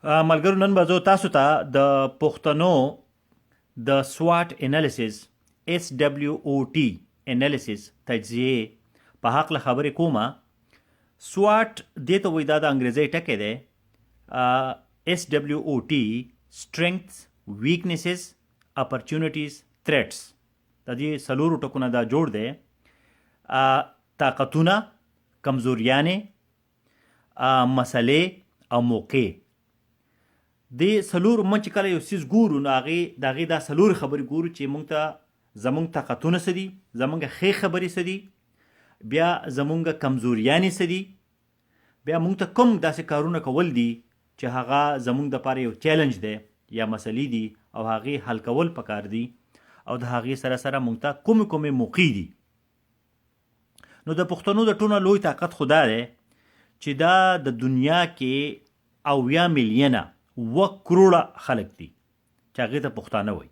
ملګرو نن به زه تاسو ته د پښتنو د سوات انالیسز SWOT انالیسز تجزیه په حق له خبرې کومه. سوات دې ته وایي دا د انګریزۍ ټکی دی. SWOT strengths weaknesses opportunities threats د دې څلورو ټکو نه دا جوړ دی. طاقتونه، کمزوریانې، مسلې او موقع. د څلورو موږ چې کله یو څیز ګورو نو هغې د هغې دا څلورې خبرې ګورو چې موږ ته زموږ طاقتونه څه دي، زموږ ښې خبرې څه دي، بیا زموږ کمزوریانې څه دي، بیا موږ ته کوم داسې کارونه کول دي چې هغه زموږ دپاره یو چیلنج دی یا مسلې دي او هغې حل کول پکار دي، او د هغې سره سره موږ ته کومې موقع دي. نو د پښتنو د ټولو لوی طاقت خو دا دی چې دا د دنیا کې 80 میلیونه 1 کروڑه خلک دي چې هغې ته پښتانه وایي،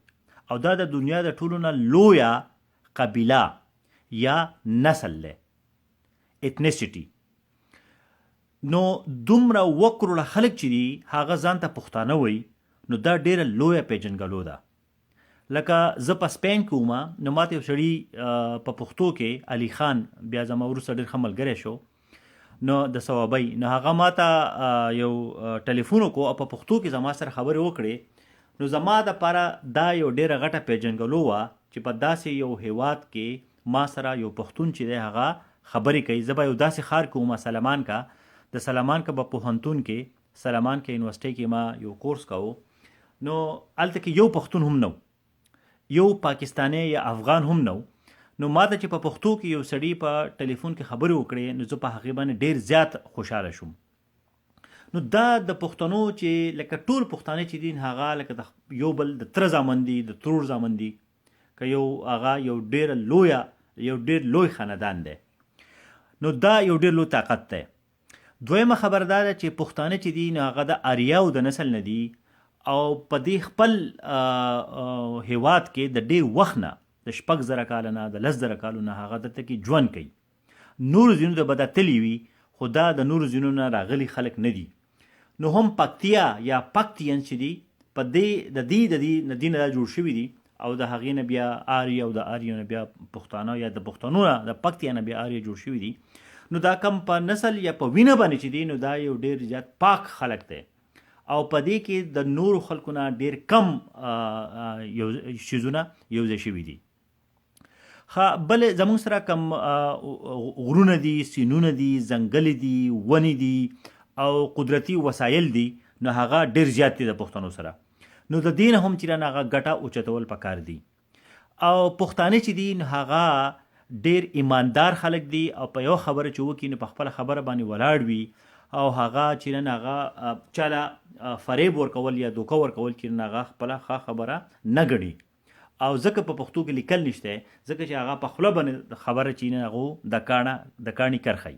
او دا د دنیا د ټولو نه لویه قبیله یا نسل دی، اتنیسټي. نو دومره 1 کروڑه خلک چې دي هغه ځان ته پښتانه وایي، نو دا ډیره لویه پیژنګلو ده. لکه زه په سپین کې ومه، نو ماته یو سړي په پښتو کې علي خان، بیا زما وروسته ډېر ښه ملګری شو، نو د ثوابۍ، نو هغه ماته یو ټلیفون وکړو او په پښتو کې زما سره خبرې وکړې. نو زما دپاره دا یو ډېره غټه پیژنګلو وه چې په داسې یو هیواد کې ما سره یو پښتون چې دی هغه خبرې کوي. زه به یو داسې ښار کې ومه سلمان کا، د سلمان کا په پوهنتون کې، سلمان کا یونیورسټۍ کې ما یو کورس کوو. نو هلته کې یو پښتون هم نه و، یو پاکستانی یا افغان هم نه و. نو ما ته چې په پښتو کې یو سړي په ټلیفون کې خبرې وکړې، نو زه په هغې باندې ډېر زیات خوشحاله شوم. نو دا د پښتنو چې لکه ټول پښتانه چې دي هغه لکه د یو بل د تره زامن دي، د ترور زامن دي، که یو هغه یو ډېر لوی خاندان دی. نو دا یو ډېر لوی طاقت دی. دویمه خبر دا ده چې پښتانه چې دي نو هغه د آریاو د نسل نه دي، او په دې خپل هیواد کې د ډېر وخت نه، د 6,000 کاله نه، د 10,000 کالو نه هغه دلته کې ژوند کوي. نورو ځینو ته به دا تلي وي، خو دا د نورو ځینو نه راغلي خلک نه دي. نو هم پکتیا یا پکتین چې دي په دې د دې نه دا جوړ شوي دي، او د هغې نه بیا آریا، او د آریا نه بیا پښتانه، یا د پښتنو نه د پکتیا نه بیا آریا جوړ شوي دي. نو دا کم په نسل یا په وینه باندې چې دي، نو دا یو ډېر زیات پاک خلک دی، او په دې کې د نورو خلکو نه ډېر کم یو څیزونه یوځای شوي دي. بل زموږ سره کم غرونه دي، سیندونه دي، ځنګلې دي، ونې دي، او قدرتي وسایل دي، نو هغه ډېر زیات دي د پښتنو سره. نو د دې نه هم چې هغه ګټه اوچتول پکار دي. او پښتانه چې دي نو هغه ډېر ایماندار خلک دي، او په یو خبره چې وکړي نو په خپله خبره باندې ولاړ وي، او هغه چې نن هغه چاله فریب ورکول یا دوکه ورکول چې نن هغه خپله ښه خبره نه ګڼي. او ځکه په پښتو کې لیکل نشته، ځکه چې هغه په خوله باندې خبره چې نه هغه د کاڼي کرښی.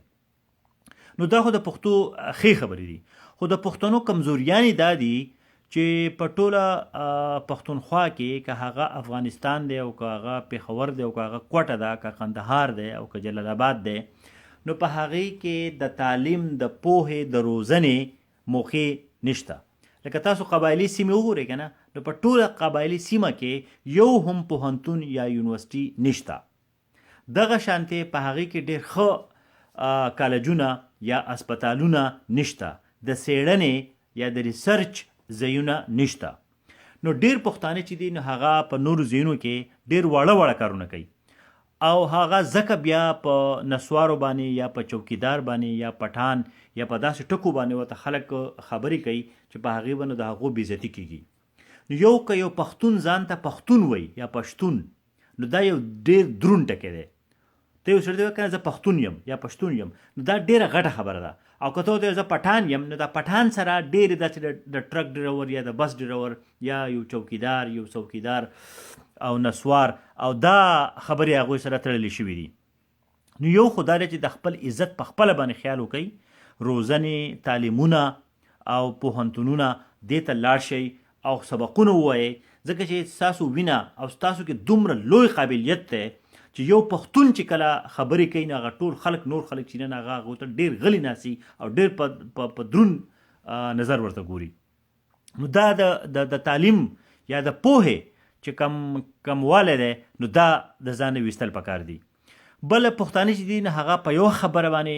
نو دا خو د پښتو ښې خبرې دي. خو د پښتنو کمزوریانې دا دي چې په ټوله پښتونخوا کې، که هغه افغانستان دی، او که هغه پېښور دی، او که هغه کوټه ده، که قندهار دی، او که جلال آباد دی، نو په هغې کې د تعلیم، د پوهې، د روزنې موقع نشته. لکه تاسو قبایلي سیمې وګورئ که نه، نو په ټوله قبایلي سیمه کې یو هم پوهنتون یا یونیورسټي نشته. دغه شانتې په هغې کې ډېر ښه کالجونه یا اسپتالونه نشته، د څېړنې یا د ریسرچ ځایونه نشته. نو ډېر پښتانه چې دي نو هغه په نورو ځایونو کې ډېر واړه کارونه کوي، او هغه ځکه بیا په نسوارو باندې یا په چوکیدار باندې یا پټان یا په داسې ټکو باندې ورته خلک خبرې کوي چې په هغې باندې د هغو بېعزتي کېږي. نو یو که یو پښتون ځان ته پښتون وایي یا پشتون، نو دا یو ډېر دروند ټکی دی. ته یو سړی ته وایې که نه زه پښتون یم یا پشتون یم، نو دا ډېره غټه خبره ده. او که ته ورته وایې زه پټان یم، نو دا پټان سره ډېرې داسې د ټرک ډریور یا د بس ډریور یا یو چوکیدار، یو څوکیدار او نسوار، او دا خبرې هغوی سره تړلې شوي دي. نو یو خو دا دی چې د خپل عزت په خپله باندې خیال وکړئ، روزنې، تعلیمونه او پوهنتونونه دې ته لاړ شئ او سبقونه ووایئ، ځکه چې ستاسو وینه او ستاسو کې دومره لوی قابلیت دی چې یو پښتون چې کله خبرې کوي نو هغه ټول خلک، نور خلک چې نن هغه هغو ته ډېر غلي ناستي او ډېر په دروند نظر ورته ګوري. نو دا د تعلیم یا د پوهې چې کموالی دی نو دا د ځانه ویستل پکار دي. بل پښتانه چې دي نه هغه په یو خبره باندې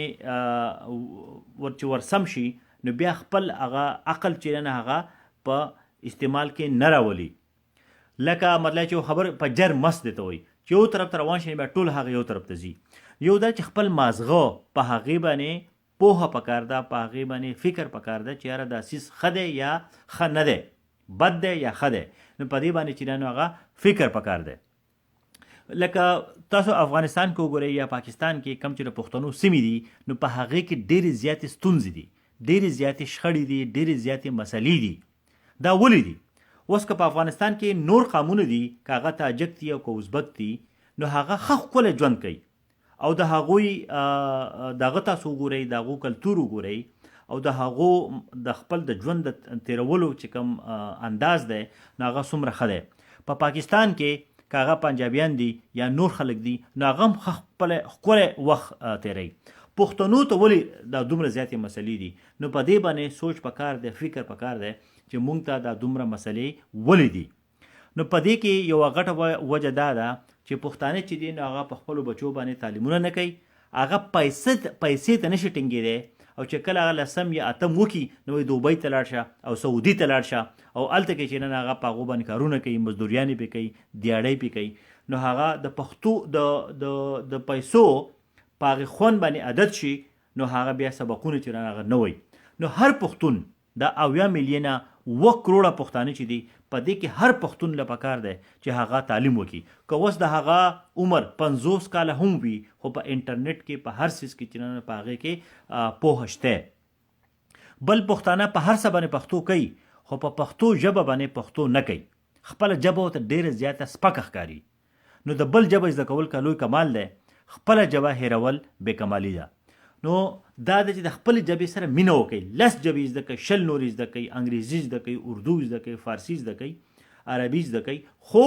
چې ورسم شي نو بیا خپل هغه عقل چې نه هغه په استعمال کې نه راولي. لکه مطلب چې خبر په جر مست دی ته وایي چې یو طرف ته روان شي بیا ټول هغه یو طرف ته ځي. یو دا چې خپل مازغه په هغې باندې پوهه پکار ده، په هغې باندې فکر پکار ده چې یاره دا سیز ښه دی یا ښه نه دی، بد دی یا ښه دی. نو په دې باندې چې نو هغه فکر پکار دی. لکه تاسو افغانستان کې وګورئ یا پاکستان کې کم چې د پښتنو سیمې دي نو په هغې کې ډېرې زیاتې ستونزې دي، ډېرې زیاتې شخړې دي، ډېرې زیاتې مسلې دي. دا ولې دي؟ اوس که په افغانستان کې نور قومونه دي، که هغه تاجک دي او که ازبک دي، نو هغه ښه ښکلی ژوند کوي او د هغوی دغه تاسو وګورئ، د هغو کلتور وګورئ او د هغو د خپل د ژوند د تیرولو چې کوم انداز دی نو هغه څومره ښه دی. په پاکستان کې که هغه پنجابیان دي یا نور خلک دي نو هغه هم ښکلی وخت تیروي. پښتنو ته ولې دا دومره زیاتې مسلې دي؟ نو په دې باندې سوچ پکار دی، فکر پکار دی چې مونږ ته دا دومره مسلې ولې دي. نو په دې کې یوه غټه وجه دا ده چې پښتانه چې دي نو هغه په خپلو بچو باندې تعلیمونه نه کوي، هغه پیسې ته نشي ټینګېدی او چې کله هغه لسم یا اتم وکړي نو دوبۍ ته لاړ شه او سعودي ته لاړ شه او هلته کې چې نن هغه په هغو باندې کارونه کوي، مزدوریانې پې کوي، دیاړۍ پې کوي. نو هغه د پښتو د پیسو په هغې خوند باندې عادت شي نو هغه بیا سبقونه چې نن هغه نه وایي. نو هر پښتون دا 80 میلیونه 1 کروړه پښتانه چې دي په دې کې هر پښتون له پکار دی چې هغه تعلیم وکړي. که اوس د هغه عمر 50 کاله هم وي خو په انټرنیټ کې په هر څیز کې چې نن په هغې کې پوهه شته. بل پښتانه په هر څه باندې پښتو کوي خو په پښتو ژبه باندې پښتو نه کوي، خپله ژبه ورته ډېره زیاته سپکه ښکاري. نو د بل ژبه زده کول که لوی کمال دی، خپله ژبه هېرول بېکمالي ده. نو دا د چې د خپل ژبې سره مینه وکړئ، 10 ژبې زده کوئ، 20 نورې زده کوئ، انګریزي زده کوئ، اردو زده کوئ، فارسي زده کوئ، عربي زده کوئ، خو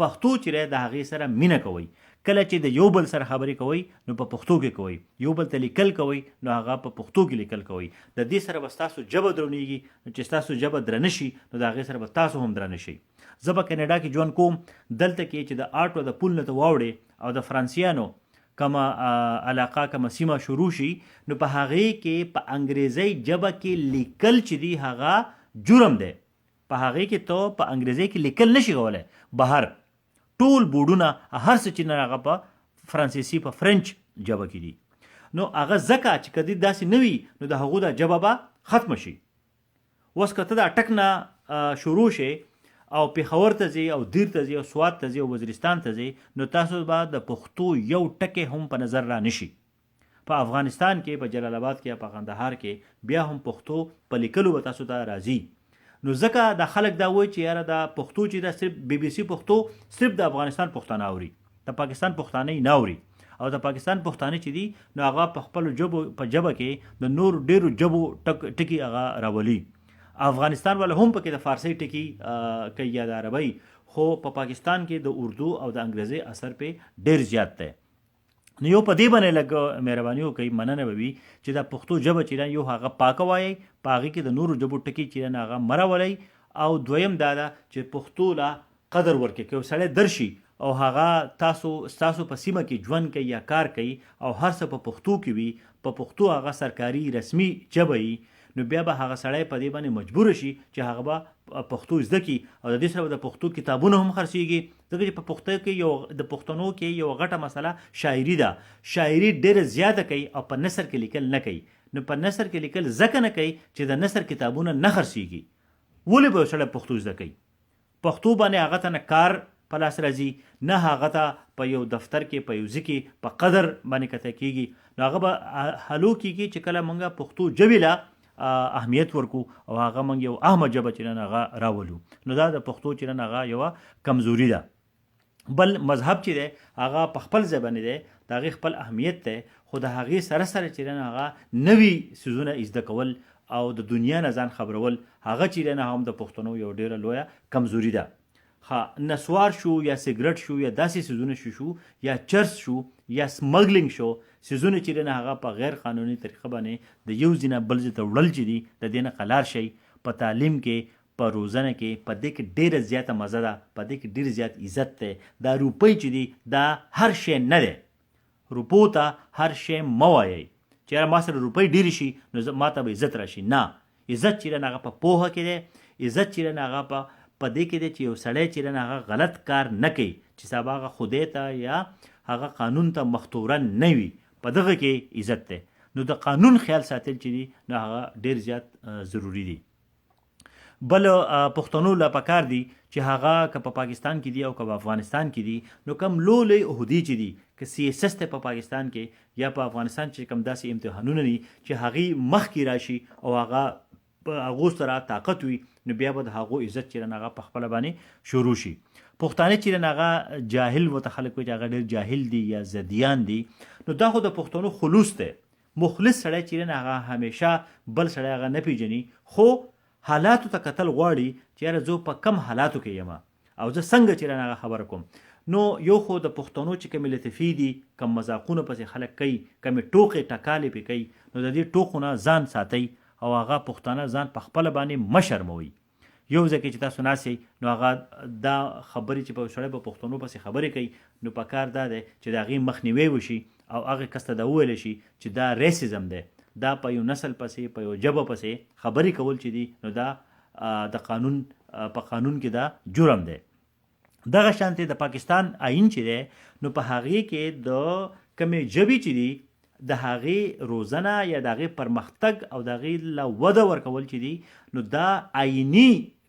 پښتو چې دی د هغې سره مینه کوئ. کله چې د یو بل سره خبرې کوئ نو په پښتو کې کوئ، یو بل ته لیکل کوئ نو هغه په پښتو کې لیکل کوئ. د دې سره به ستاسو ژبه درنیږي، نو چې ستاسو ژبه درنه شي نو د هغې سره به تاسو هم درنه شئ. زه به کینیډا کې ژوند کوم، دلته کې چې د آټو د پل نه ته واوړې او د فرانسیانو کمه علاقه کمه سیمه شروع شي نو په هغې کې په انګریزۍ ژبه کې لیکل چې دي هغه جرم دی. په هغې کې ته په انګریزۍ کې لیکل نشي کولی. بهر ټول بورډونه هر څه چې نه هغه په فرانسیسي په فرنچ ژبه کې دي. نو هغه ځکه چې که داسې نه وي نو د هغو دا ژبه به ختمه شي. اوس که ته د اټک نه شروع شي او پېښور ته ځي او دیر ته ځي او سوات ته ځي او وزیرستان ته ځي نو تاسو به د پښتو یو ټکی هم په نظر را نشي. په افغانستان کې په جلال آباد کې یا په قندهار کې بیا هم پښتو په لیکلو به تاسو ته راځي. نو ځکه دا خلک دا وایي چې یاره دا پښتو چې دا صرف BBC پښتو صرف د افغانستان پښتانه اوري، د پاکستان پښتانه یې نه اوري. او د پاکستان پښتانه چې دي نو هغه په خپلو ژبو په ژبه کې د نور ډېرو ژبو ټکي هغه راولي. افغانستان والا هم پکې د فارسي ټکي کوي یا د عربۍ، خو په پاکستان کې د اردو او د انګریزي اثر پې ډېر زیات دی. نو یو په دې باندې لږ مهرباني وکړئ، مننه به وي چې دا پښتو ژبه چې ده یو هغه پاکه وایئ، په هغې کې د نورو ژبو ټکي چې ده هغه مه راولئ. او دویم دا ده چې پښتو له قدر ورکړئ. که یو سړی درشي او هغه ستاسو په سیمه کې ژوند کوي یا کار کوي او هر څه په پښتو کې وي، په پښتو هغه سرکاري رسمي ژبه وي، نو بیا به هغه سړی په دې باندې مجبور شي چې هغه به پښتو زده کړي او د دې سره به د پښتو کتابونه هم خرڅېږي. ځکه چې په پښتو کې د پښتنو کې یو غټه مسله شاعري ده. شاعري ډېره زیاته کوي او په نثر کې لیکل نه کوي. نو په نثر کې لیکل ځکه نه کوي چې د نثر کتابونه نه خرڅېږي. ولې به یو سړی پښتو زده کوي؟ پښتو باندې هغه ته نه کار په لاس راځي، نه هغه ته په یو دفتر کې په یو ځای کې په قدر باندې کته کېږي. نو هغه به هلو کېږي چې کله موږ پښتو ژبې له اهمیت ورکو او هغه موږ یو اهمه ژبه چې نن هغه راولو. نو دا د پښتو چې نن هغه یوه کمزوري ده. بل مذهب چې دی هغه په خپل ځای باندې دی، د هغې خپل اهمیت دی، خو د هغې سره سره چې نن هغه نوي څیزونه زده کول او د دنیا نه ځان خبرول هغه چې دی نه هم د پښتنو یو ډېره لویه کمزوري ده. نسوار شو یا سګرټ شو یا داسې څیزونه شو یا چرس شو یا سمګلینګ شو، څیزونه چې دی نه هغه په غیر قانوني طریقه باندې د یو ځای نه بل ځای ته وړل چې دي د دې نه قلار شئ. په تعلیم کې، په روزنه کې په دې کې ډېره زیاته مزه ده، په دې کې ډېر زیات عزت دی. دا روپۍ چې دي دا هر شی نه دی. روپو ته هر شی مه وایئ چې یاره ما سره روپۍ ډېرې شي نو ما ته به عزت راشي. نه، عزت چې دی هغه په پوهه کې دی. عزت چې دی هغه په دې کې دی چې یو سړی چې دی هغه غلط کار نه کوي، چې سبا هغه خدای ته یا هغه قانون ته مختوره نه وي. په دغه کې عزت دی. نو د قانون خیال ساتل چې دي نو هغه ډېر زیات ضروری دي. بل پښتنو له پکار دي چې هغه که په پاکستان کې دي او که په افغانستان کې دي نو کم لوی عهدې چې دي که CSS ته په پاکستان کې یا په افغانستان چې کم داسې امتحانونه دي چې هغې مخکې راشي او هغه په هغو سره طاقت وي نو بیا به د هغو عزت چې هغه په خپله باندې شروع شي. پښتانه چې هغه جاهل ورته خلک وایي چې هغه ډېر جاهل دي یا زدیان دي، نو دا خو د پښتنو خلوص دی. مخلص سړی چې هغه همیشه بل سړی هغه نه پیژني، خو حالاتو ته کتل غواړي چې یاره زه په کم حالاتو کې یم او زه څنګه چې هغه خبره کوم. نو یو خو د پښتنو چې کومې لطفې دي، کم مذاقونه پسې خلک کوي، کمې ټوکې ټکالې پې کوي، نو د دې ټوکو نه ځان ساتئ او هغه پښتانه ځان په خپله باندې مه شرموئ. یو ځای کې چې تاسو ناست نو هغه دا خبرې چې په سړی په پښتنو پسې خبرې کوي نو په کار دا دی چې د هغې مخنیوی وشي او هغې کس ته دا وویلی شي چې دا ریسیزم دی، دا په یو نسل پسې په یو ژبه پسې خبرې کول چې دي نو دا د قانون په قانون کې دا جرم دی. دغه شانتې د پاکستان آئین چې دی نو په هغې کې د کمې ژبې چې دي د هغې روزنه یا د هغې پرمختګ او د هغې له وده ورکول چې دي نو دا آئیني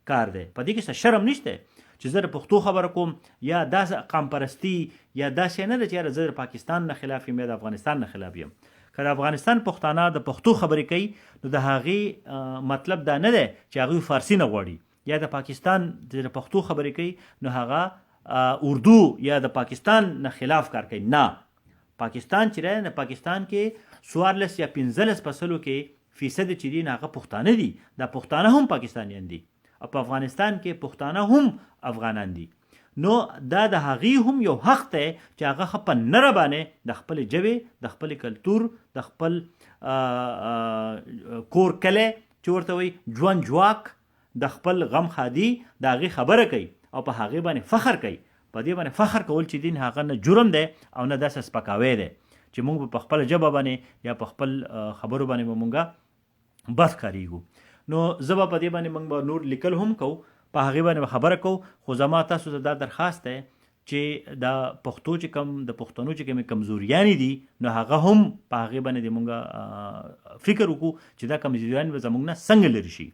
کار دی. په دې کې څه شرم نشته چې زه د پښتو خبره کوم یا داسې قام پرستي یا داسې نه ده چې یاره زه د پاکستان نه خلاف یم یا د افغانستان نه خلاف یم. که د افغانستان پښتانه د پښتو خبرې کوي نو د هغې مطلب دا نه دی چې هغوی فارسي نه غواړي، یا د پاکستان د پښتو خبرې کوي نو هغه اردو یا د پاکستان نه خلاف کار کوي. نه، پاکستان چې دی نه پاکستان کې 14 یا 15% کې فیصد چې دي هغه پښتانه دي. دا پښتانه هم پاکستانیان دي او په افغانستان کې پښتانه هم افغانان دي. نو دا د هغې هم یو حق دی چې هغه په نره باندې د خپل ژبې، د خپل کلتور، د خپل کور کلی چې ورته وایي ژوند جواک، د خپل غم خادي د هغې خبره کوي او په هغې باندې فخر کوي. په دې باندې فخر کول چې دین هغه نه جرم دی او نه داسې سپکاوی دی چې موږ په خپل ژبه باندې یا په خپل خبرو باندې به موږ بس کاریږو. نو زه به په دې باندې موږ به نور لیکل هم کوو، په هغې باندې خبره کوو، خو زما تاسو ته دا درخواست دی چې د پښتو چې کوم د پښتنو چې کومې کمزوریانې دي نو هغه هم په هغې باندې موږ فکر وکړو چې دا کمزوریانې به زموږ نه څنګه لرې شي.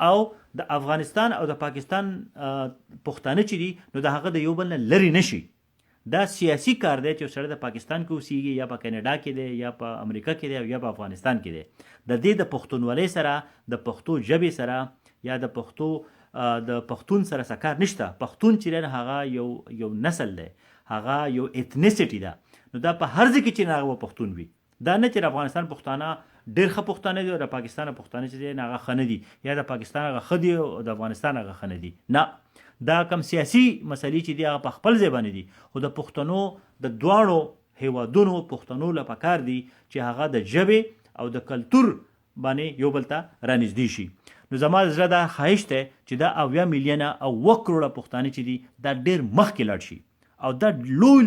او د افغانستان او د پاکستان پښتانه چې دي نو د هغه د یو بل نه لرې نه شي. دا سیاسي کار دی چې سړی د پاکستان کې اوسیږي یا په کینیډا کې دی یا په امریکا کې دی او یا په افغانستان کې دی. د دې د پښتونولۍ سره، د پښتو ژبې سره یا د پښتون سره څه کار نشته. پښتون چې دی هغه یو نسل دی، هغه یو ایتنیسټي ده. نو دا په هر ځای کې چې هغه پښتون وي. دا نه چې د افغانستان پښتانه ډېر ښه پښتانه دي او د پاکستان پښتانه چې دی هغه ښه نه دي، یا د پاکستان هغه ښه دي او د افغانستان هغه ښه نه دي. نه، دا کم سیاسي مسلې چې دي هغه په خپل ځای باندې دي، خو د پښتنو د دواړو هیوادونو پښتنو له پکار دي چې هغه د ژبې او د کلتور باندې یو بل ته رانږدې شي. نو زما د زړه دا خواهش دی چې دا 80 میلیونه او 1 کروړه پښتانه چې دي دا ډېر مخکې لاړ شي او دا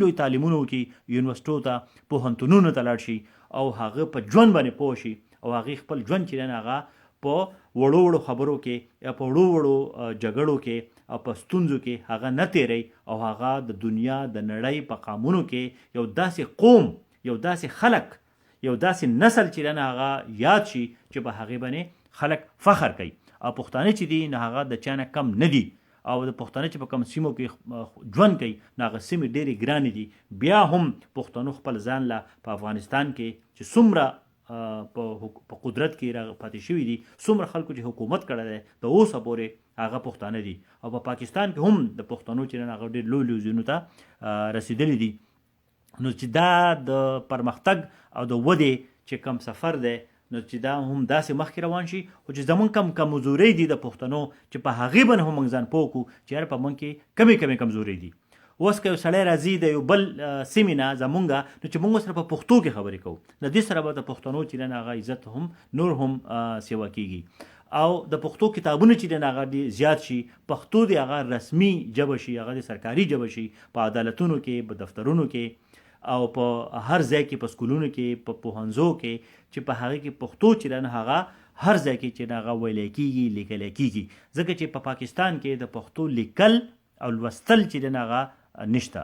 لوی تعلیمونو کې یونیورسټو ته، پوهنتونونو ته لاړ شي او هغه په ژوند باندې پوه شي او هغې خپل ژوند چې دی هغه په وړو خبرو کې یا په وړو جګړو کې او په ستونزو کې هغه نه تیری او هغه د دنیا د نړۍ په قامونو کې یو داسې قوم، یو داسې خلک، یو داسې نسل چې دی هغه یاد شي چې په هغې باندې خلک فخر کوي. او پښتانه چې دي نو هغه د چا نه کم نه دي او د پښتانه چې په کوم سیمو کې ژوند کوي نو هغه سیمې ډېرې ګرانې دي. بیا هم پښتنو خپل ځان له په افغانستان کې چې څومره په قدرت کې پاتې شوي دي، څومره خلکو چې حکومت کړی دی د اوسه پورې هغه پښتانه دي. او په پاکستان کې هم د پښتنو چې هغه ډېر لوی ځایونو ته رسېدلي دي. نو چې دا د پرمختګ او د ودې چې کم سفر دی نو چې دا هم داسې مخکې روان شي، خو چې زمونږ کم کمزورۍ دي د پښتنو چې په هغې باندې هم موږ ځان پوه کړو چې یاره په موږ کې کمې کمزورۍ دي. اوس که یو سړی راځي د یو بل سیمې نه زمونږ نو چې موږ سره په پښتو کې خبرې کوو، د دې سره به د پښتنو چې هغه عزت هم نور هم سیوا کېږي. او د پښتو کتابونه چې د هغه ډېر زیات شي، پښتو د هغه رسمي ژبه شي، هغه د سرکاري ژبه شي، په عدالتونو کې، په دفترونو کې او په هر ځای کې، په سکولونو کې، په پوهنځو کې چې په هغه کې پښتو چې د هغه هر ځای کې چې هغه ویلی کېږي، لیکلی کېږي. ځکه چې په پاکستان کې د پښتو لیکل او لوستل چې د هغه نشته.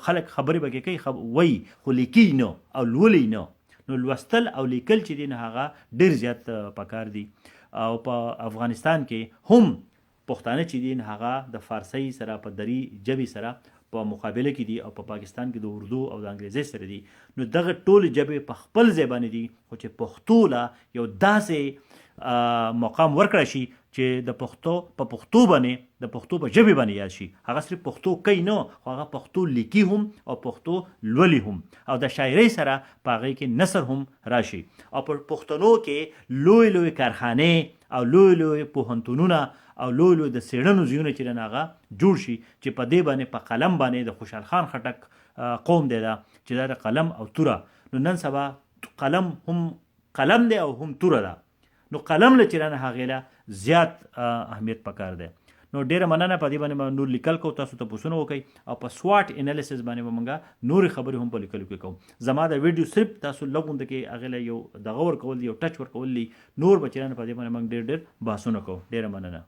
خلک خبرې به کوي وایي خو لیکي نه او لولي نه. نو لوستل او لیکل چې دی نه هغه ډېر زیات پکار دي. او په افغانستان کې هم پښتانه چې دي هغه د فارسي سره په دري ژبې سره په مقابله کې دي او په پاکستان کې د اردو او د انګریزي سره دي. نو دغه ټول ژبې په خپل ځای باندې دي، خو چې پښتو له یو داسې مقام ورکړی شي چې د پښتو په پښتو باندې د پښتو په ژبې باندې یاد شي. هغه صرف پښتو کوي نه، خو هغه پښتو لیکي هم او پښتو لولي هم، او د شاعرۍ سره په هغې کې نثر هم راشي. او په پښتنو کې لوی لوی کارخانې او لوی لوی پوهنتونونه او لوی لوی د څېړنو ځایونه چې هغه جوړ شي، چې په دې باندې په قلم باندې د خوشحال خان خټک قوم دی دا چې دا د قلم او توره. نو نن سبا قلم هم قلم دی او هم توره ده. نو قلم له چې هغې له زیات اهمیت پکار دی. نو ډېره مننه. په دې باندې به نور لیکل کوو، تاسو تپوسونه وکړئ او په سوات انالیسس باندې به موږ نورې خبرې هم په لیکلو کې کوو. زما د ویډیو صرف تاسو لږ غونډه کې هغې له یو دغه ورکول دي، یو ټچ ورکول دي. نور به چې په دې باندې موږ ډېر بحثونه کوو. ډېره مننه.